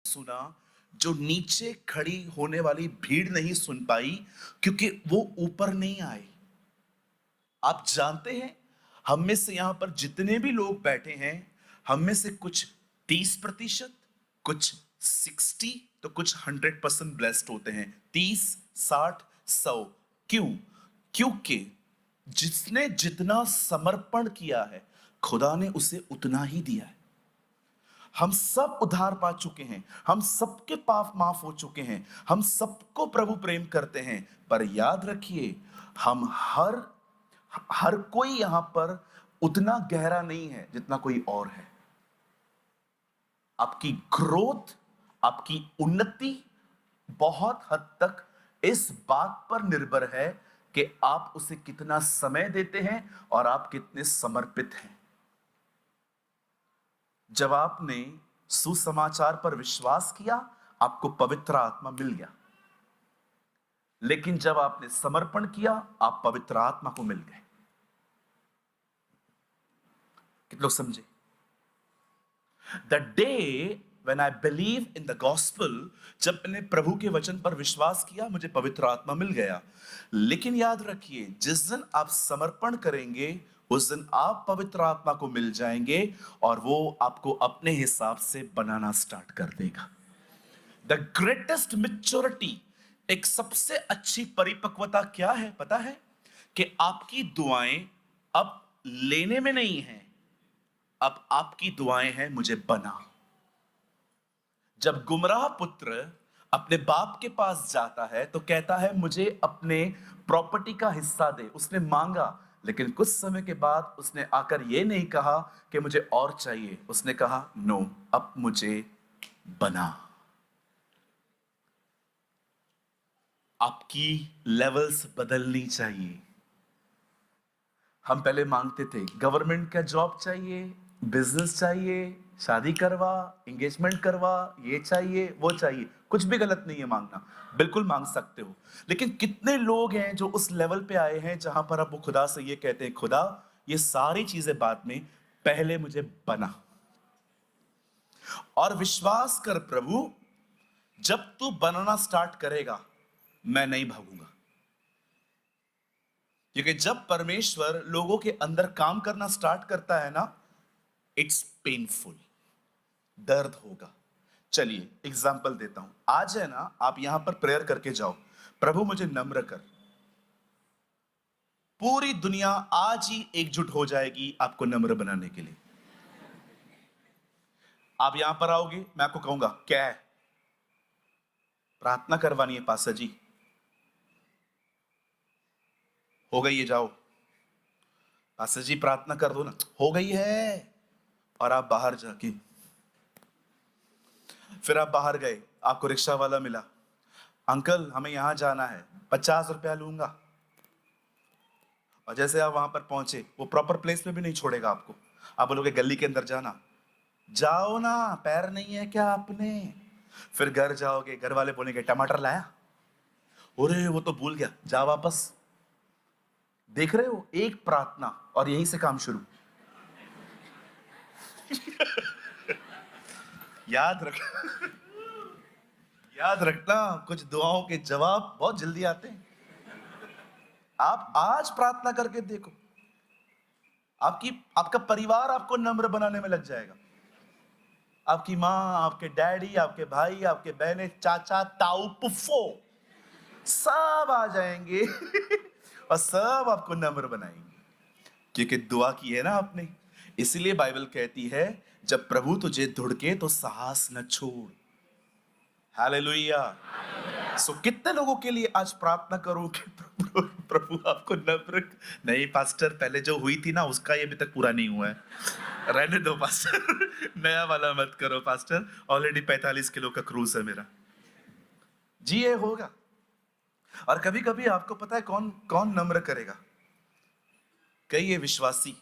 सुना जो नीचे खड़ी होने वाली भीड़ नहीं सुन पाई क्योंकि वो ऊपर नहीं आए। आप जानते हैं, हम में से यहां पर जितने भी लोग बैठे हैं, हम में से कुछ 30%, कुछ 60, तो कुछ 100% ब्लेस्ड होते हैं। 30, 60, 100। क्यों? क्योंकि जिसने जितना समर्पण किया है, खुदा ने उसे उतना ही दिया है। हम सब उद्धार पा चुके हैं, हम सबके पाप माफ हो चुके हैं, हम सबको प्रभु प्रेम करते हैं। पर याद रखिए, हम हर हर कोई यहां पर उतना गहरा नहीं है जितना कोई और है। आपकी ग्रोथ, आपकी उन्नति बहुत हद तक इस बात पर निर्भर है कि आप उसे कितना समय देते हैं और आप कितने समर्पित हैं। जब आपने सुसमाचार पर विश्वास किया, आपको पवित्र आत्मा मिल गया। लेकिन जब आपने समर्पण किया, आप पवित्र आत्मा को मिल गए। कितने लोग समझे? The day when I believe in the gospel, जब मैंने प्रभु के वचन पर विश्वास किया, मुझे पवित्र आत्मा मिल गया। लेकिन याद रखिए, जिस दिन आप समर्पण करेंगे, उस दिन आप पवित्र आत्मा को मिल जाएंगे और वो आपको अपने हिसाब से बनाना स्टार्ट कर देगा। द ग्रेटेस्ट मैच्योरिटी, एक सबसे अच्छी परिपक्वता क्या है पता है? कि आपकी दुआएं अब लेने में नहीं है, अब आपकी दुआएं हैं मुझे बना। जब गुमराह पुत्र अपने बाप के पास जाता है तो कहता है मुझे अपने प्रॉपर्टी का हिस्सा दे। उसने मांगा, लेकिन कुछ समय के बाद उसने आकर यह नहीं कहा कि मुझे और चाहिए, उसने कहा नो, अब मुझे बना। आपकी लेवल्स बदलनी चाहिए। हम पहले मांगते थे गवर्नमेंट का जॉब चाहिए, बिजनेस चाहिए, शादी करवा, एंगेजमेंट करवा, ये चाहिए वो चाहिए। कुछ भी गलत नहीं है मांगना, बिल्कुल मांग सकते हो। लेकिन कितने लोग हैं जो उस लेवल पे आए हैं जहां पर अब वो खुदा से ये कहते हैं, खुदा ये सारी चीजें बाद में, पहले मुझे बना। और विश्वास कर प्रभु, जब तू बनना स्टार्ट करेगा मैं नहीं भागूंगा। क्योंकि जब परमेश्वर लोगों के अंदर काम करना स्टार्ट करता है ना, इट्स पेनफुल, दर्द होगा। चलिए एग्जाम्पल देता हूं। आज है ना, आप यहां पर प्रेयर करके जाओ, प्रभु मुझे नम्र कर। पूरी दुनिया आज ही एकजुट हो जाएगी आपको नम्र बनाने के लिए। आप यहां पर आओगे, मैं आपको कहूंगा क्या है, प्रार्थना करवानी है पास्टर जी, हो गई है, जाओ। पास्टर जी प्रार्थना कर दो ना, हो गई है। और आप बाहर जाके, फिर आप बाहर गए, आपको रिक्शा वाला मिला, अंकल हमें यहां जाना है, 50 रुपया लूंगा। और जैसे आप वहां पर पहुंचे, वो प्रॉपर प्लेस में भी नहीं छोड़ेगा आपको। आप बोलोगे गली के अंदर जाना, जाओ ना, पैर नहीं है क्या आपने? फिर घर जाओगे, घर वाले बोलेंगे टमाटर लाया, अरे वो तो भूल गया, जा वापस। देख रहे हो, एक प्रार्थना और यहीं से काम शुरू। याद रख याद रखना, कुछ दुआओं के जवाब बहुत जल्दी आते हैं। आप आज प्रार्थना करके देखो, आपका परिवार आपको नम्र बनाने में लग जाएगा। आपकी माँ, आपके डैडी, आपके भाई, आपके बहनें, चाचा, ताऊ, पुफ्फो सब आ जाएंगे और सब आपको नम्र बनाएंगे, क्योंकि दुआ की है ना आपने। इसलिए बाइबल कहती है, जब प्रभु तुझे धुड़के तो साहस न छोड़। हालेलुया। सो कितने लोगों के लिए आज प्रार्थना करो कि प्रभु आपको नम्र। नहीं पास्टर, पहले जो हुई थी ना उसका ये अभी तक पूरा नहीं हुआ है, रहने दो पास्टर। नया वाला मत करो पास्टर, ऑलरेडी 45 किलो का क्रूज है मेरा। जी ये होगा। और कभी कभी आपको पता है कौन कौन नम्र करेगा? कई ये विश्वासी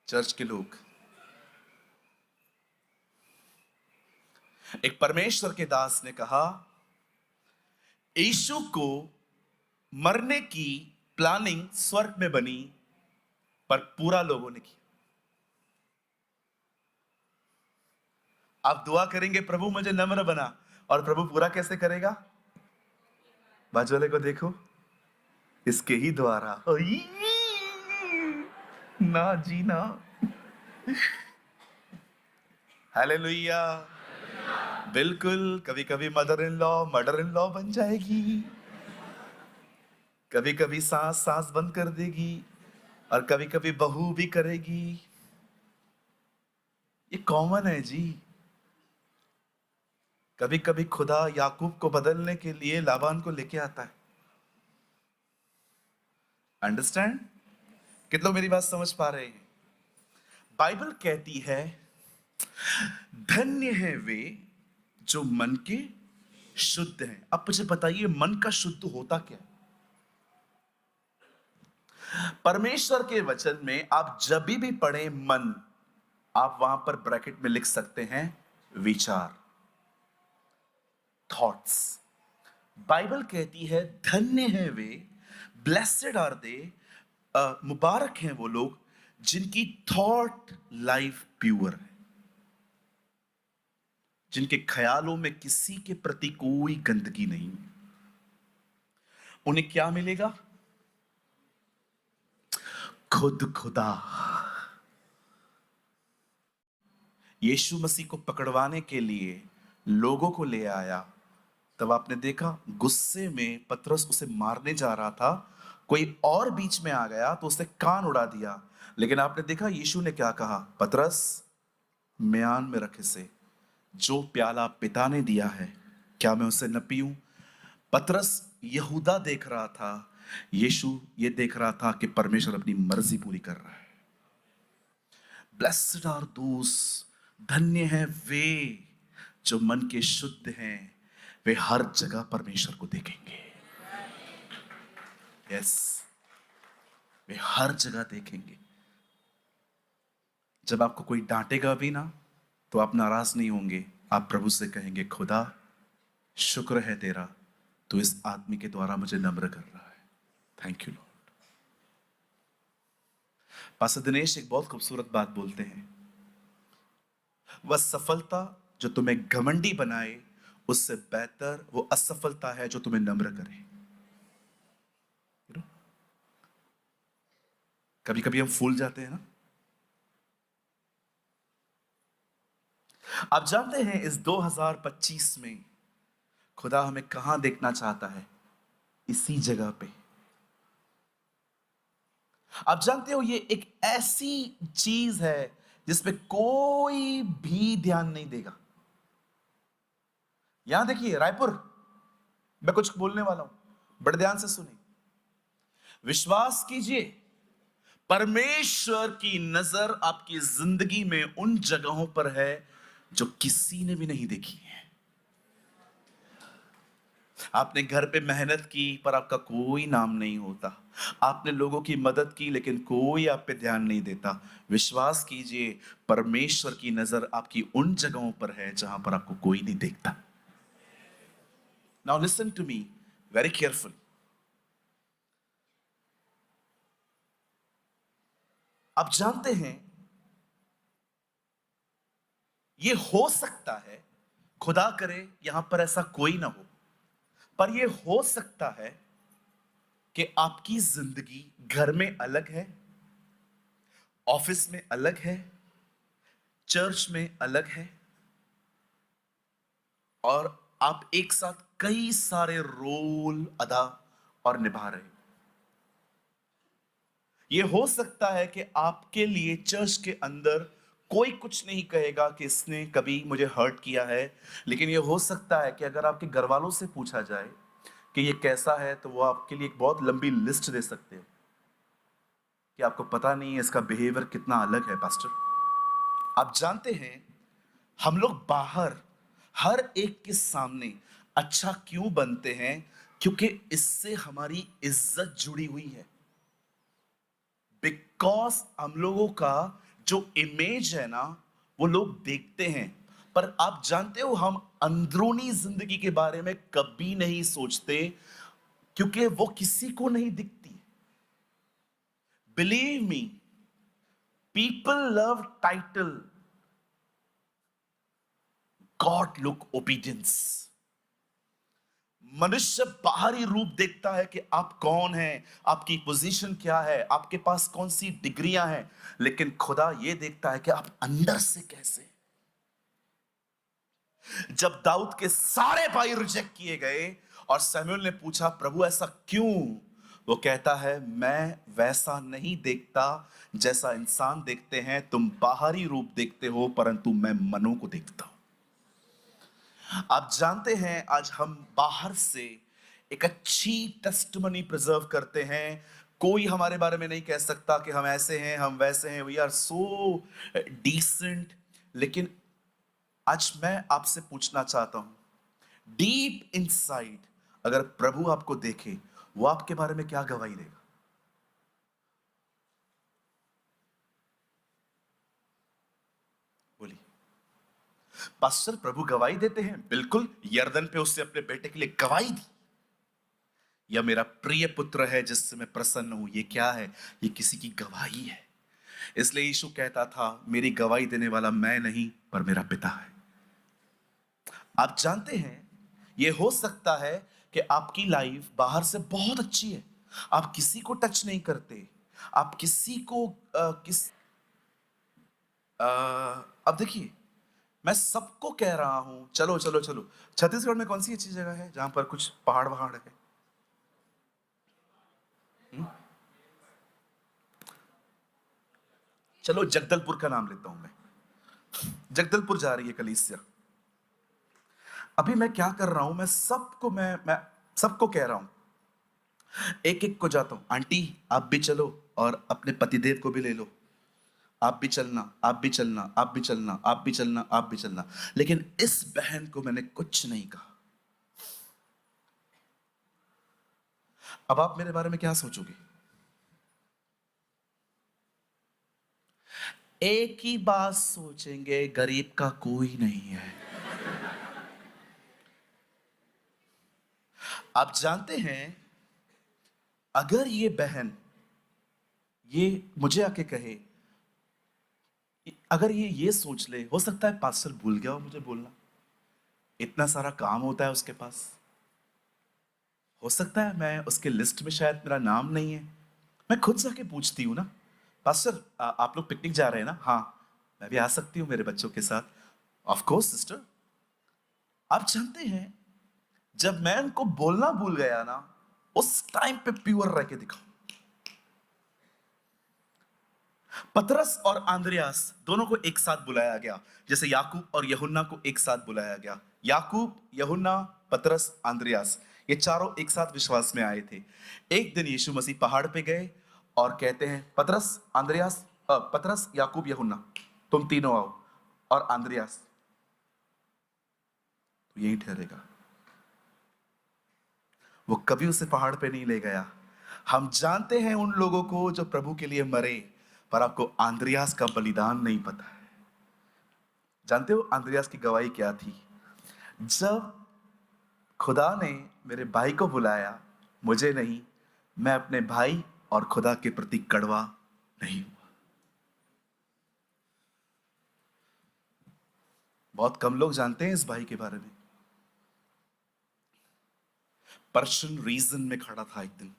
चर्च के लोग। एक परमेश्वर के दास ने कहा, यीशु को मरने की प्लानिंग स्वर्ग में बनी, पर पूरा लोगों ने किया। आप दुआ करेंगे प्रभु मुझे नम्र बना, और प्रभु पूरा कैसे करेगा? बाजू वाले को देखो, इसके ही द्वारा। ओई! ना जी ना। हालेलुया। बिल्कुल, कभी कभी मदर इन लॉ बन जाएगी, कभी कभी सास सास बंद कर देगी, और कभी कभी बहू भी करेगी। ये कॉमन है जी। कभी कभी खुदा याकूब को बदलने के लिए लाबान को लेके आता है। अंडरस्टैंड? कितने लोग मेरी बात समझ पा रहे हैं? बाइबल कहती है धन्य है वे जो मन के शुद्ध हैं। अब मुझे बताइए मन का शुद्ध होता क्या है? परमेश्वर के वचन में आप जब भी पढ़े मन, आप वहां पर ब्रैकेट में लिख सकते हैं विचार, थॉट्स। बाइबल कहती है धन्य है वे, ब्लेसेड आर दे, मुबारक हैं वो लोग जिनकी थॉट लाइफ प्योर है, जिनके ख्यालों में किसी के प्रति कोई गंदगी नहीं है। उन्हें क्या मिलेगा? खुद खुदा। यीशु मसीह को पकड़वाने के लिए लोगों को ले आया, तब आपने देखा गुस्से में पतरस उसे मारने जा रहा था, कोई और बीच में आ गया तो उसने कान उड़ा दिया। लेकिन आपने देखा यीशु ने क्या कहा? पतरस म्यान में रख इसे, जो प्याला पिता ने दिया है क्या मैं उसे न पीऊं? पतरस यहूदा देख रहा था, यीशु ये देख रहा था कि परमेश्वर अपनी मर्जी पूरी कर रहा है। ब्लेस्ड आर दोस, धन्य है वे जो मन के शुद्ध हैं, वे हर जगह परमेश्वर को देखेंगे। यस, वे हर जगह देखेंगे। जब आपको कोई डांटेगा भी ना, तो आप नाराज नहीं होंगे, आप प्रभु से कहेंगे खुदा शुक्र है तेरा, तो इस आदमी के द्वारा मुझे नम्र कर रहा है। Thank you Lord. Pastor Dinesh एक बहुत खूबसूरत बात बोलते हैं, वह सफलता जो तुम्हें घमंडी बनाए उससे बेहतर वो असफलता है जो तुम्हें नम्र करे। कभी कभी हम फूल जाते हैं ना। आप जानते हैं इस 2025 में खुदा हमें कहां देखना चाहता है? इसी जगह पे। आप जानते हो ये एक ऐसी चीज है जिसपे कोई भी ध्यान नहीं देगा। यहां देखिए रायपुर, मैं कुछ बोलने वाला हूं, बड़े ध्यान से सुनिए, विश्वास कीजिए परमेश्वर की नजर आपकी जिंदगी में उन जगहों पर है जो किसी ने भी नहीं देखी है। आपने घर पे मेहनत की पर आपका कोई नाम नहीं होता, आपने लोगों की मदद की लेकिन कोई आप पे ध्यान नहीं देता। विश्वास कीजिए परमेश्वर की नजर आपकी उन जगहों पर है जहां पर आपको कोई नहीं देखता। Now listen to me very careful. आप जानते हैं ये हो सकता है, खुदा करे यहां पर ऐसा कोई ना हो, पर यह हो सकता है कि आपकी जिंदगी घर में अलग है, ऑफिस में अलग है, चर्च में अलग है, और आप एक साथ कई सारे रोल अदा और निभा रहे हो। यह हो सकता है कि आपके लिए चर्च के अंदर कोई कुछ नहीं कहेगा कि इसने कभी मुझे हर्ट किया है, लेकिन यह हो सकता है कि अगर आपके घर वालों से पूछा जाए कि ये कैसा है, तो वो आपके लिए एक बहुत लंबी लिस्ट दे सकते हैं कि आपको पता नहीं है इसका बिहेवियर कितना अलग है पास्टर। आप जानते हैं हम लोग बाहर हर एक के सामने अच्छा क्यों बनते हैं? क्योंकि इससे हमारी इज्जत जुड़ी हुई है। बिकॉज हम लोगों का जो इमेज है ना वो लोग देखते हैं, पर आप जानते हो हम अंदरूनी जिंदगी के बारे में कभी नहीं सोचते क्योंकि वो किसी को नहीं दिखती। Believe me, people love title, God look obedience. मनुष्य बाहरी रूप देखता है कि आप कौन हैं, आपकी पोजीशन क्या है, आपके पास कौन सी डिग्रियां हैं, लेकिन खुदा यह देखता है कि आप अंदर से कैसे हैं। जब दाऊद के सारे भाई रिजेक्ट किए गए और सैमुअल ने पूछा प्रभु ऐसा क्यों, वो कहता है मैं वैसा नहीं देखता जैसा इंसान देखते हैं, तुम बाहरी रूप देखते हो परंतु मैं मनों को देखता हूं। आप जानते हैं आज हम बाहर से एक अच्छी टेस्टिमनी प्रिजर्व करते हैं। कोई हमारे बारे में नहीं कह सकता कि हम ऐसे हैं हम वैसे हैं, वी आर सो डिसेंट। लेकिन आज मैं आपसे पूछना चाहता हूं, डीप इनसाइड अगर प्रभु आपको देखे, वो आपके बारे में क्या गवाही देगा? बोलिए। पास्टर प्रभु गवाही देते हैं, बिल्कुल। यरदन पे उससे अपने बेटे के लिए गवाही दी, यह मेरा प्रिय पुत्र है जिससे मैं प्रसन्न हूं। ये क्या है? ये किसी की गवाही है। इसलिए यीशु कहता था मेरी गवाही देने वाला मैं नहीं पर मेरा पिता है। आप जानते हैं ये हो सकता है कि आपकी लाइफ बाहर से बहुत अच्छी है, आप किसी को टच नहीं करते, आप किसी को अब देखिए, मैं सबको कह रहा हूं चलो चलो चलो। छत्तीसगढ़ में कौन सी अच्छी जगह है जहां पर कुछ पहाड़ वहाड़ है? चलो जगदलपुर का नाम लेता हूं मैं। जगदलपुर जा रही है कलीसिया। अभी मैं क्या कर रहा हूं, मैं सबको कह रहा हूं, एक एक को जाता हूं, आंटी आप भी चलो और अपने पतिदेव को भी ले लो, आप भी चलना आप भी चलना आप भी चलना आप भी चलना आप भी चलना। लेकिन इस बहन को मैंने कुछ नहीं कहा। अब आप मेरे बारे में क्या सोचोगे? एक ही बात सोचेंगे, गरीब का कोई नहीं है। आप जानते हैं अगर ये बहन ये मुझे आके कहे, अगर ये सोच ले, हो सकता है पास्टर भूल गया हो मुझे बोलना, इतना सारा काम होता है उसके पास, हो सकता है मैं उसके लिस्ट में शायद मेरा नाम नहीं है। मैं खुद जाके पूछती हूँ ना, पास्टर आप लोग पिकनिक जा रहे हैं ना? हाँ, मैं भी आ सकती हूँ मेरे बच्चों के साथ। Of course sister. आप जानते हैं जब मैं उनको बोलना भूल गया ना, उस टाइम पे प्योर रह के दिखाऊं। पतरस और आंद्रियास दोनों को एक साथ बुलाया गया, जैसे याकूब और यूहन्ना को एक साथ बुलाया गया। याकूब, यूहन्ना, पतरस, आंद्रियास, ये चारों एक साथ विश्वास में आए थे। एक दिन यीशु मसीह पहाड़ पे गए और कहते हैं पतरस, आंद्रियास, पतरस, याकूब, यूहन्ना, तुम तीनों आओ। और आंद्रियास तो यही ठहरेगा, वो कभी उसे पहाड़ पे नहीं ले गया। हम जानते हैं उन लोगों को जो प्रभु के लिए मरे, पर आपको आंद्रियास का बलिदान नहीं पता है। जानते हो आंद्रियास की गवाही क्या थी? जब खुदा ने मेरे भाई को बुलाया, मुझे नहीं, मैं अपने भाई और खुदा के प्रति कड़वा नहीं हुआ। बहुत कम लोग जानते हैं इस भाई के बारे में। पर्शियन रीजन में खड़ा था एक दिन,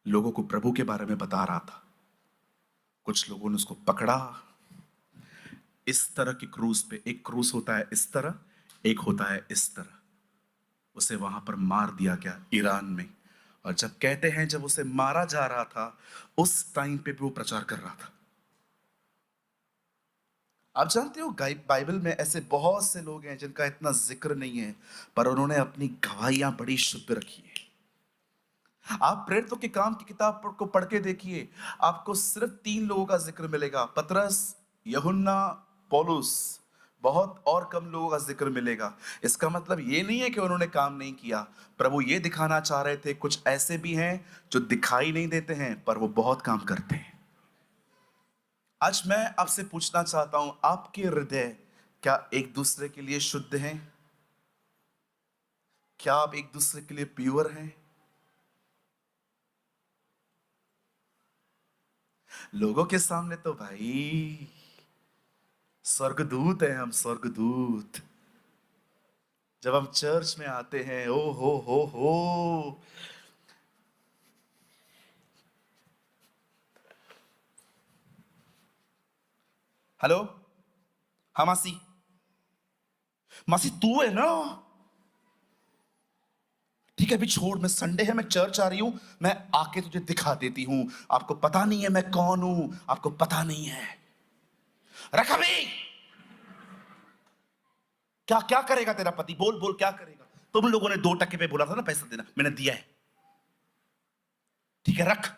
लोगों को प्रभु के बारे में बता रहा था। कुछ लोगों ने उसको पकड़ा, इस तरह की क्रूज पे, एक क्रूज होता है इस तरह, एक होता है इस तरह, उसे वहां पर मार दिया गया ईरान में। और जब कहते हैं जब उसे मारा जा रहा था, उस टाइम पे भी वो प्रचार कर रहा था। आप जानते हो बाइबल में ऐसे बहुत से लोग हैं जिनका इतना जिक्र नहीं है, पर उन्होंने अपनी गवाहियां बड़ी शुद्ध रखी है। आप प्रेरितों के काम की किताब को पढ़ के देखिए, आपको सिर्फ 3 लोगों का जिक्र मिलेगा, पतरस, यूहन्ना, पौलुस। बहुत और कम लोगों का जिक्र मिलेगा। इसका मतलब ये नहीं है कि उन्होंने काम नहीं किया। प्रभु ये दिखाना चाह रहे थे कुछ ऐसे भी हैं जो दिखाई नहीं देते हैं पर वो बहुत काम करते हैं। आज मैं आपसे पूछना चाहता हूं, आपके हृदय क्या एक दूसरे के लिए शुद्ध हैं? क्या आप एक दूसरे के लिए प्योर हैं? लोगों के सामने तो भाई स्वर्गदूत हैं हम, स्वर्गदूत। जब हम चर्च में आते हैं, ओ हो, हेलो, हाँ मासी, मासी तू है ना? ठीक है अभी छोड़, मैं संडे है, मैं चर्च आ रही हूं, मैं आके तुझे दिखा देती हूं। आपको पता नहीं है मैं कौन हूं, आपको पता नहीं है। रख अभी। क्या क्या करेगा तेरा पति? बोल बोल क्या करेगा? तुम लोगों ने 2 टके पे बोला था ना पैसा देना, मैंने दिया है। ठीक है रख।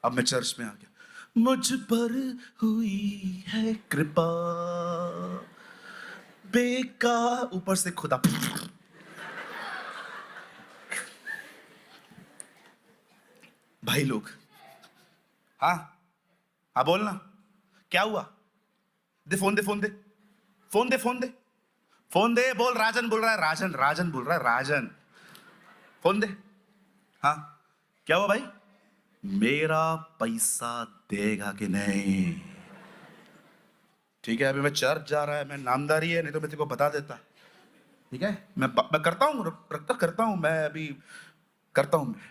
अब मैं चर्च में आ गया। मुझ पर हुई है कृपा, बेका ऊपर से खुदा। भाई लोग, हाँ हाँ बोलना, क्या हुआ? दे फोन, दे फोन, दे फोन, दे फोन, दे फोन, दे बोल। राजन बोल रहा है, राजन, राजन बोल रहा है, राजन। फोन दे। हाँ क्या हुआ भाई? मेरा पैसा देगा कि नहीं? ठीक है अभी मैं चर्च जा रहा है, मैं नामदारी है, नहीं तो मैं तेरे को बता देता। ठीक है मैं करता हूँ, रखता करता हूँ मैं, अभी करता हूँ मैं।